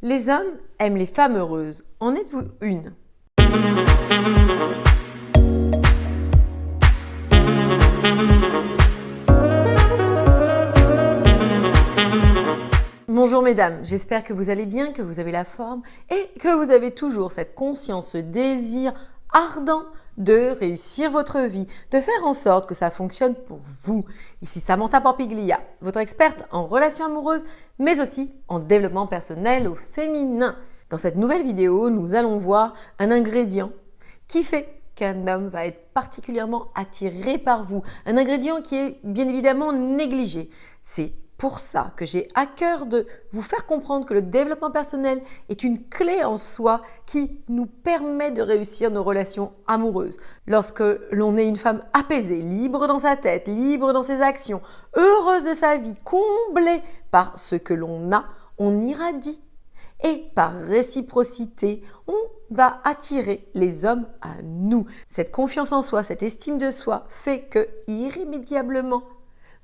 Les hommes aiment les femmes heureuses. En êtes-vous une? Bonjour mesdames, j'espère que vous allez bien, que vous avez la forme et que vous avez toujours cette conscience, ce désir ardent de réussir votre vie, de faire en sorte que ça fonctionne pour vous. Ici Samantha Porpiglia, votre experte en relations amoureuses, mais aussi en développement personnel au féminin. Dans cette nouvelle vidéo, nous allons voir un ingrédient qui fait qu'un homme va être particulièrement attiré par vous. Un ingrédient qui est bien évidemment négligé. C'est pour ça que j'ai à cœur de vous faire comprendre que le développement personnel est une clé en soi qui nous permet de réussir nos relations amoureuses. Lorsque l'on est une femme apaisée, libre dans sa tête, libre dans ses actions, heureuse de sa vie, comblée par ce que l'on a, on irradie. Et par réciprocité, on va attirer les hommes à nous. Cette confiance en soi, cette estime de soi fait que irrémédiablement,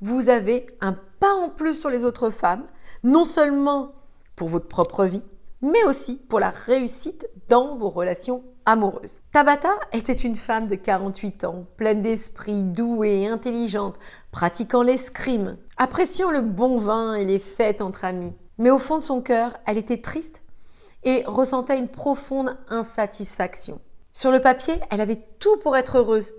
vous avez un pas en plus sur les autres femmes, non seulement pour votre propre vie, mais aussi pour la réussite dans vos relations amoureuses. Tabata était une femme de 48 ans, pleine d'esprit, douée, intelligente, pratiquant l'escrime, appréciant le bon vin et les fêtes entre amis. Mais au fond de son cœur, elle était triste et ressentait une profonde insatisfaction. Sur le papier, elle avait tout pour être heureuse.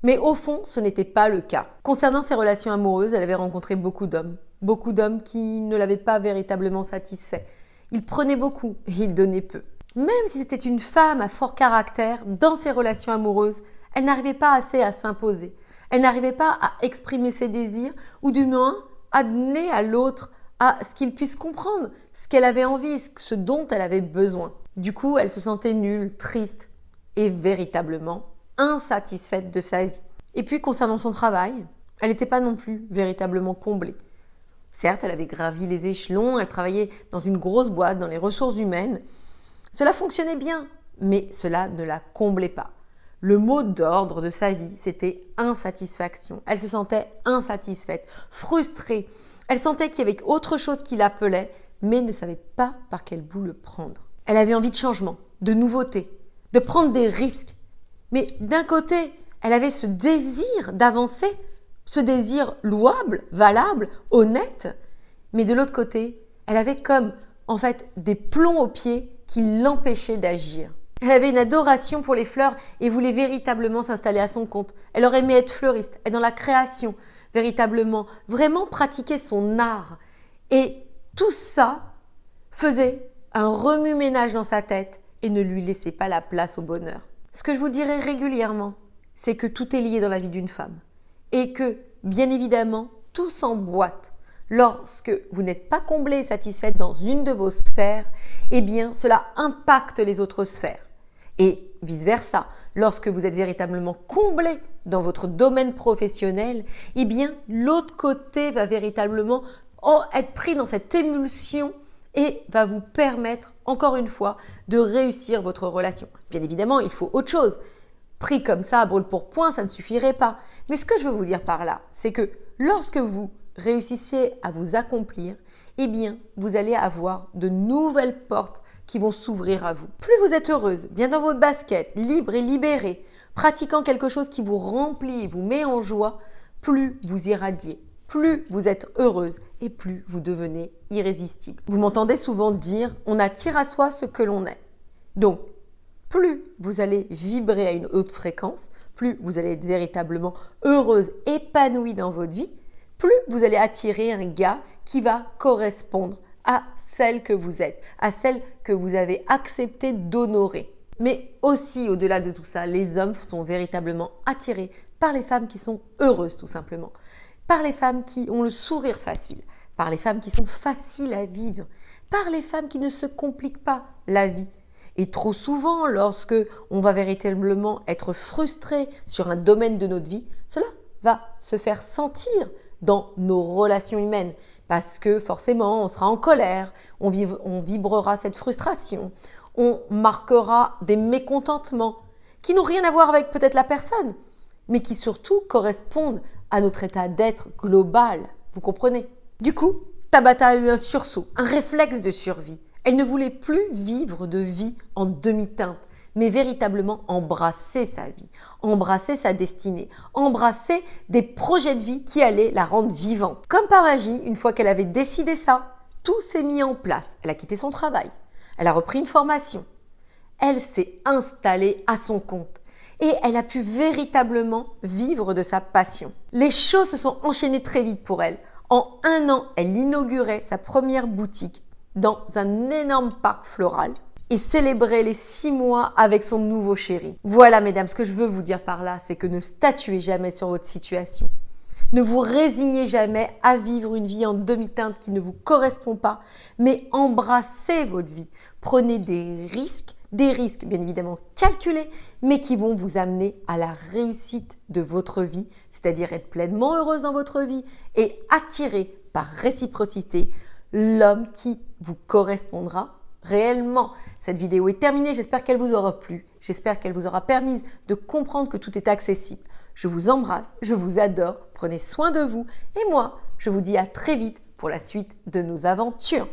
Mais au fond, ce n'était pas le cas. Concernant ses relations amoureuses, elle avait rencontré beaucoup d'hommes qui ne l'avaient pas véritablement satisfait. Il prenait beaucoup et il donnait peu. Même si c'était une femme à fort caractère, dans ses relations amoureuses, elle n'arrivait pas assez à s'imposer. Elle n'arrivait pas à exprimer ses désirs ou du moins à donner à l'autre à ce qu'il puisse comprendre ce qu'elle avait envie, ce dont elle avait besoin. Du coup, elle se sentait nulle, triste et véritablement insatisfaite de sa vie. Et puis concernant son travail, elle n'était pas non plus véritablement comblée. Certes, elle avait gravi les échelons, elle travaillait dans une grosse boîte, dans les ressources humaines. Cela fonctionnait bien, mais cela ne la comblait pas. Le mot d'ordre de sa vie, c'était insatisfaction. Elle se sentait insatisfaite, frustrée. Elle sentait qu'il y avait autre chose qui l'appelait, mais ne savait pas par quel bout le prendre. Elle avait envie de changement, de nouveauté, de prendre des risques. Mais d'un côté, elle avait ce désir d'avancer, ce désir louable, valable, honnête. Mais de l'autre côté, elle avait comme, des plombs aux pieds qui l'empêchaient d'agir. Elle avait une adoration pour les fleurs et voulait véritablement s'installer à son compte. Elle aurait aimé être fleuriste, être dans la création, véritablement, vraiment pratiquer son art. Et tout ça faisait un remue-ménage dans sa tête et ne lui laissait pas la place au bonheur. Ce que je vous dirai régulièrement, c'est que tout est lié dans la vie d'une femme et que, bien évidemment, tout s'emboîte. Lorsque vous n'êtes pas comblée et satisfaite dans une de vos sphères, eh bien, cela impacte les autres sphères. Et vice-versa, lorsque vous êtes véritablement comblé dans votre domaine professionnel, eh bien, l'autre côté va véritablement être pris dans cette émulsion et va vous permettre, encore une fois, de réussir votre relation. Bien évidemment, il faut autre chose. Pris comme ça, à brûle pour point, ça ne suffirait pas. Mais ce que je veux vous dire par là, c'est que lorsque vous réussissez à vous accomplir, eh bien, vous allez avoir de nouvelles portes qui vont s'ouvrir à vous. Plus vous êtes heureuse, bien dans votre basket, libre et libérée, pratiquant quelque chose qui vous remplit, vous met en joie, plus vous irradiez. Plus vous êtes heureuse et plus vous devenez irrésistible. Vous m'entendez souvent dire « on attire à soi ce que l'on est ». Donc, plus vous allez vibrer à une haute fréquence, plus vous allez être véritablement heureuse, épanouie dans votre vie, plus vous allez attirer un gars qui va correspondre à celle que vous êtes, à celle que vous avez accepté d'honorer. Mais aussi, au-delà de tout ça, les hommes sont véritablement attirés par les femmes qui sont heureuses, tout simplement. Par les femmes qui ont le sourire facile, par les femmes qui sont faciles à vivre, par les femmes qui ne se compliquent pas la vie. Et trop souvent, lorsque on va véritablement être frustré sur un domaine de notre vie, cela va se faire sentir dans nos relations humaines. Parce que forcément, on sera en colère, on vibrera cette frustration, on marquera des mécontentements qui n'ont rien à voir avec peut-être la personne, mais qui surtout correspondent à notre état d'être global. Vous comprenez? Du coup, Tabata a eu un sursaut, un réflexe de survie. Elle ne voulait plus vivre de vie en demi-teinte, mais véritablement embrasser sa vie, embrasser sa destinée, embrasser des projets de vie qui allaient la rendre vivante. Comme par magie, une fois qu'elle avait décidé ça, tout s'est mis en place. Elle a quitté son travail, elle a repris une formation, elle s'est installée à son compte et elle a pu véritablement vivre de sa passion. Les choses se sont enchaînées très vite pour elle. En 1 an, elle inaugurait sa première boutique dans un énorme parc floral et célébrait les 6 mois avec son nouveau chéri. Voilà mesdames, ce que je veux vous dire par là, c'est que ne statuez jamais sur votre situation. Ne vous résignez jamais à vivre une vie en demi-teinte qui ne vous correspond pas, mais embrassez votre vie. Prenez des risques bien évidemment calculés, mais qui vont vous amener à la réussite de votre vie, c'est-à-dire être pleinement heureuse dans votre vie et attirer par réciprocité l'homme qui vous correspondra réellement. Cette vidéo est terminée, j'espère qu'elle vous aura plu, j'espère qu'elle vous aura permis de comprendre que tout est accessible. Je vous embrasse, je vous adore, prenez soin de vous et moi, je vous dis à très vite pour la suite de nos aventures.